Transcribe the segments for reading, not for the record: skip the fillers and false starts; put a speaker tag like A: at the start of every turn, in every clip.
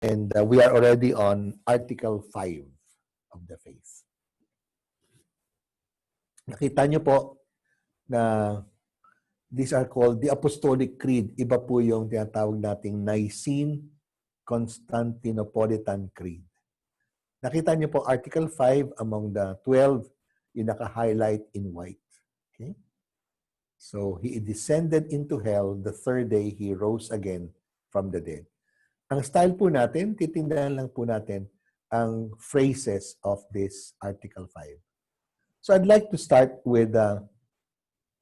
A: And we are already on Article 5 of the faith. Nakita niyo po na these are called the Apostolic Creed. Iba po yung tinatawag nating Nicene Constantinopolitan Creed. Nakita niyo po Article 5 among the 12, yung naka-highlight in white. Okay? So, he descended into hell. The third day, he rose again from the dead. Ang style po natin, titindahan lang po natin ang phrases of this Article 5. So I'd like to start with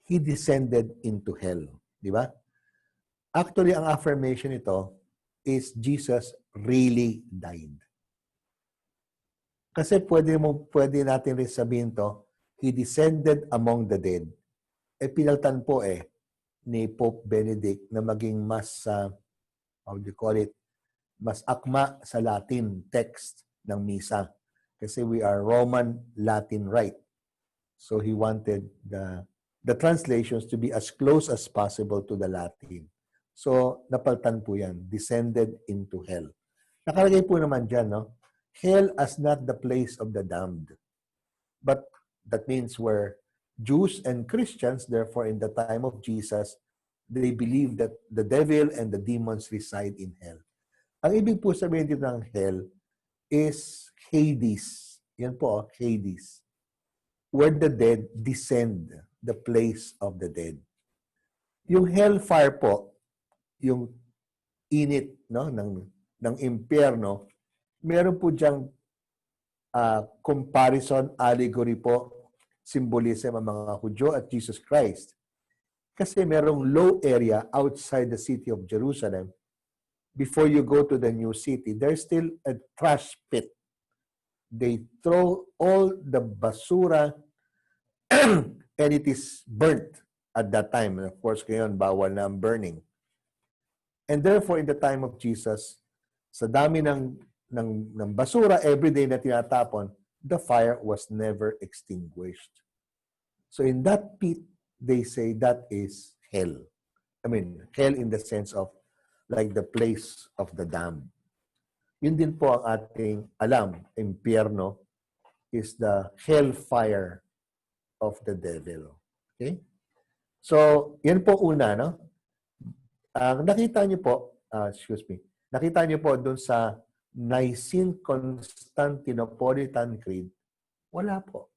A: he descended into hell. Di ba? Actually, ang affirmation ito is Jesus really died. Kasi pwede natin rin sabihin to, he descended among the dead. Pinaltan po ni Pope Benedict na maging mas, how do you call it, mas akma sa Latin text ng misa. Kasi we are Roman Latin Rite. So he wanted the translations to be as close as possible to the Latin. So napaltan po yan, descended into hell. Nakalagay po naman dyan, no? Hell as not the place of the damned. But that means where Jews and Christians, therefore in the time of Jesus, they believe that the devil and the demons reside in hell. Ang ibig po sabihin dito ng hell is Hades. Yan po, Hades. Where the dead descend, the place of the dead. Yung hellfire po, yung init ng impyerno, meron po diyang comparison, allegory po, symbolism ang mga Hudyo at Jesus Christ. Kasi merong low area outside the city of Jerusalem. Before you go to the new city, there's still a trash pit. They throw all the basura and it is burnt at that time. And of course, ngayon, bawal na ang burning. And therefore, in the time of Jesus, sa dami ng basura everyday na tinatapon, the fire was never extinguished. So in that pit, they say that is hell. I mean, hell in the sense of like the place of the damned. Yun din po ang ating alam, impyerno is the hellfire of the devil. Okay? So, yan po una, no? Nakita niyo po, nakita niyo po doon sa Nicene Constantinopolitan Creed, wala po.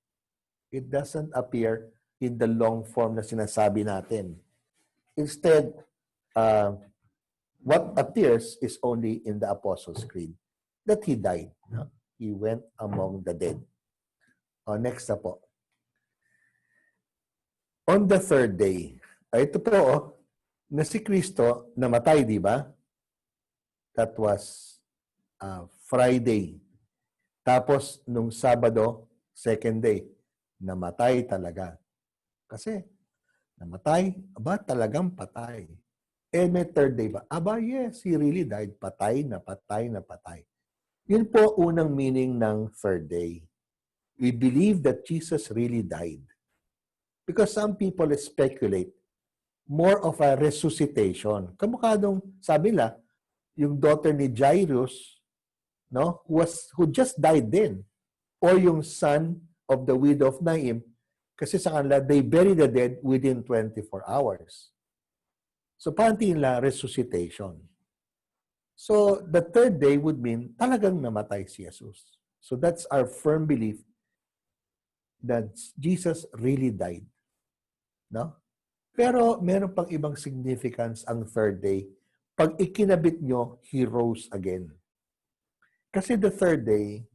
A: It doesn't appear in the long form na sinasabi natin. Instead, what appears is only in the Apostles' Creed, that he died. No? He went among the dead. Next na po. On the third day, ito po, na si Kristo namatay, di ba? That was Friday. Tapos, nung Sabado, second day, namatay talaga. Kasi, namatay, talagang patay. May third day ba? Yes, he really died. Patay na patay na patay. Yun po unang meaning ng third day. We believe that Jesus really died. Because some people speculate more of a resuscitation. Kamukha nung, sabi nila, yung daughter ni Jairus, no, who just died then. Or yung son of the widow of Naim, kasi sa kanila, they bury the dead within 24 hours. So, parang nila resuscitation. So, the third day would mean talagang namatay si Jesus. So, that's our firm belief that Jesus really died. No? Pero, meron pang ibang significance ang third day. Pag ikinabit nyo, he rose again. Kasi the third day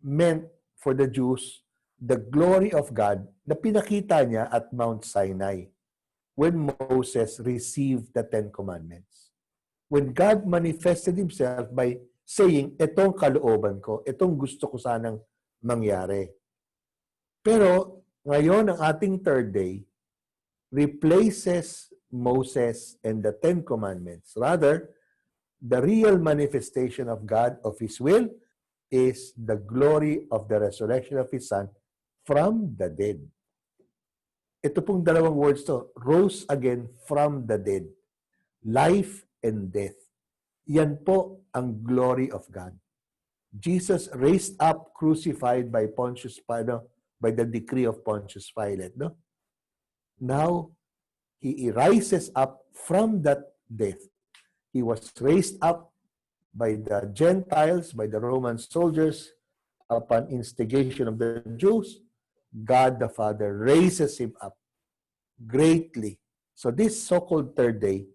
A: meant for the Jews the glory of God na pinakita niya at Mount Sinai when Moses received the Ten Commandments. When God manifested Himself by saying, itong kalooban ko, itong gusto ko sanang mangyari. Pero ngayon, ang ating third day replaces Moses and the Ten Commandments. Rather, the real manifestation of God, of His will, is the glory of the resurrection of His Son from the dead. Ito pong dalawang words to, rose again from the dead. Life and death. Yan po ang glory of God. Jesus raised up, crucified by Pontius Pilate, by the decree of Pontius Pilate. No? Now, he rises up from that death. He was raised up by the Gentiles, by the Roman soldiers, upon instigation of the Jews. God the Father raises him up greatly. So this so-called third day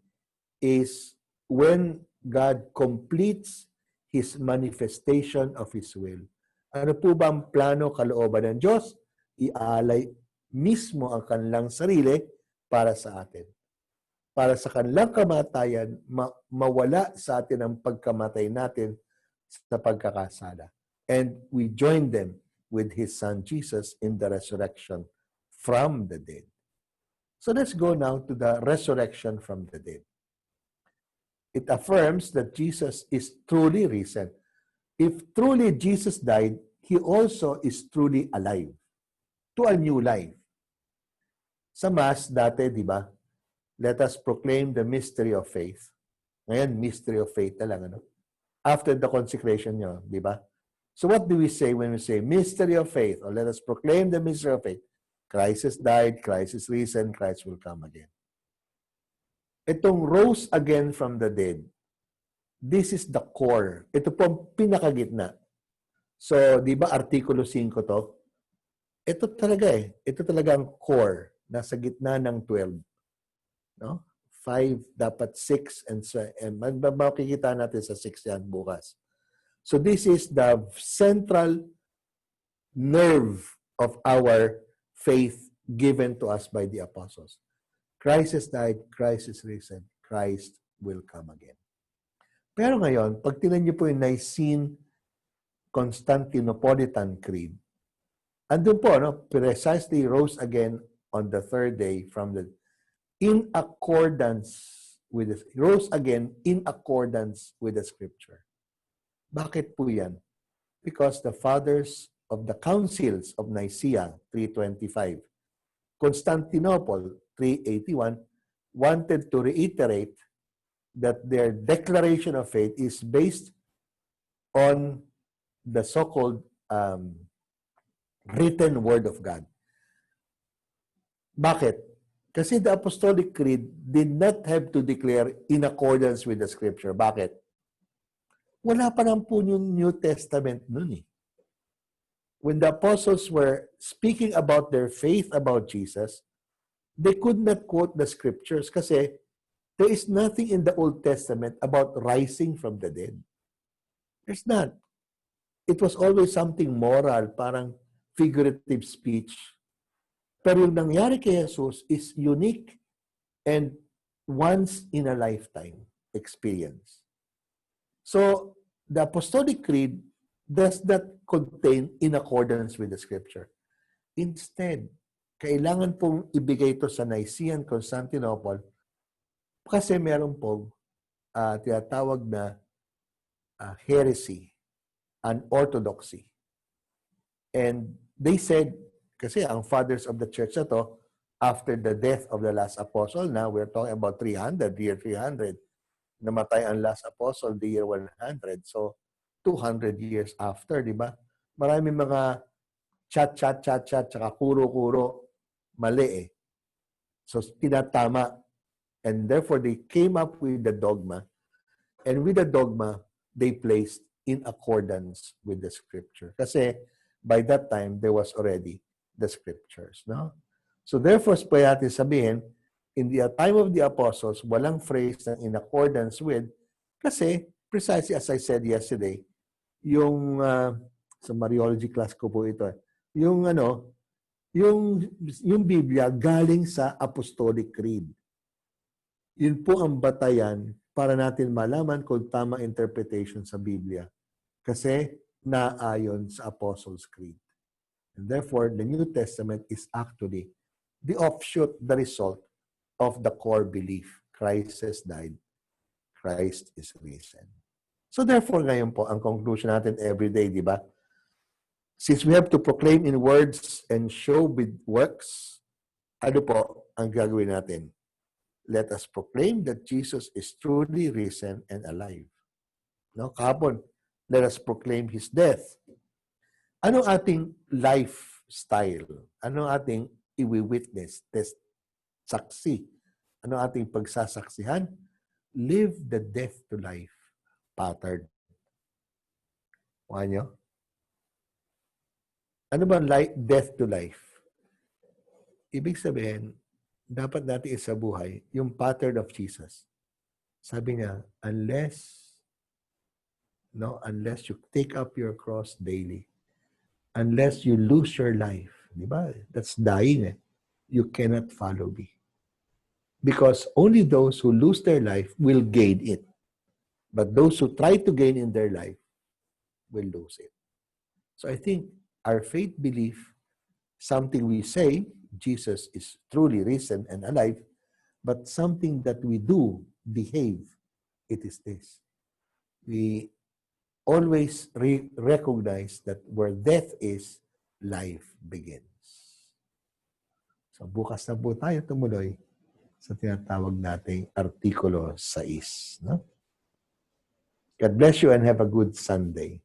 A: is when God completes His manifestation of His will. Ano po ba ang plano, kalooban ng Diyos? Ialay mismo ang kanilang sarili para sa atin. Para sa kanilang kamatayan, mawala sa atin ang pagkamatay natin sa pagkakasala. And we join them with His Son Jesus in the resurrection from the dead. So let's go now to the resurrection from the dead. It affirms that Jesus is truly risen. If truly Jesus died, He also is truly alive to a new life. Sa Mass dati, di ba? Let us proclaim the mystery of faith. Ngayon, mystery of faith na lang, ano? After the consecration nyo, di ba? So what do we say when we say mystery of faith? Or let us proclaim the mystery of faith. Christ has died, Christ is risen, Christ will come again. Itong rose again from the dead, this is the core. Ito po ang pinakagitna. So, di ba, Artikulo 5 to? Ito talaga eh. Ito talaga ang core. Nasa gitna ng 12. No? 5, dapat 6, and makikita natin sa 6 yan bukas. So, this is the central nerve of our faith given to us by the apostles. Christ has died, Christ is risen, Christ will come again. Pero ngayon, pag tinan niyo po yung Nicene Constantinopolitan Creed, andun po, no, precisely rose again on the third day from the, in accordance with the, rose again in accordance with the Scripture. Bakit po yan? Because the fathers of the councils of Nicaea, 325, Constantinople, 381, wanted to reiterate that their declaration of faith is based on the so-called written Word of God. Bakit? Kasi the Apostolic Creed did not have to declare in accordance with the Scripture. Bakit? Wala pa lang po yung New Testament nun eh. When the apostles were speaking about their faith about Jesus, they could not quote the Scriptures kasi there is nothing in the Old Testament about rising from the dead. There's not. It was always something moral, parang figurative speech. Pero yung nangyari kay Jesus is unique and once in a lifetime experience. So, the Apostolic Creed does not contain in accordance with the Scripture. Instead, kailangan pong ibigay ito sa Nicene Constantinople kasi meron pong tinatawag na heresy, unorthodoxy. And they said, kasi ang fathers of the church na to, after the death of the last apostle, now we're talking about 300, year 300, namatay ang last apostle, the year 100. So, 200 years after, di ba? Maraming mga chat, tsaka kuro-kuro, mali eh. So, tinatama. And therefore, they came up with the dogma. And with the dogma, they placed in accordance with the Scripture. Kasi, by that time, there was already the Scriptures. No? So, therefore, pwede natin sabihin, in the time of the apostles, walang phrase na in accordance with, kasi, precisely as I said yesterday, yung, sa Mariology class ko po ito, yung Biblia galing sa Apostolic Creed. Yun po ang batayan para natin malaman kung tama interpretation sa Biblia. Kasi naayon sa Apostles' Creed. And therefore, the New Testament is actually the offshoot, the result of the core belief. Christ has died. Christ is risen. So therefore, ngayon po, ang conclusion natin every day, di ba? Since we have to proclaim in words and show with works, ano po ang gagawin natin? Let us proclaim that Jesus is truly risen and alive. No? Kahapon, let us proclaim His death. Ano ating lifestyle? Ano ating iwi-witness, test, saksi? Ano ating pagsasaksihan? Live the death to life pattern. Kuha nyo? Ano ba death to life? Ibig sabihin, dapat natin isa buhay yung pattern of Jesus. Sabi niya, unless you take up your cross daily, unless you lose your life, di ba? That's dying. You cannot follow me. Because only those who lose their life will gain it. But those who try to gain in their life will lose it. So I think our faith belief, something we say, Jesus is truly risen and alive, but something that we do, behave, it is this. We always recognize that where death is, life begins. So bukas na po tayo tumuloy sa tinatawag nating Artikulo 6. No? God bless you and have a good Sunday.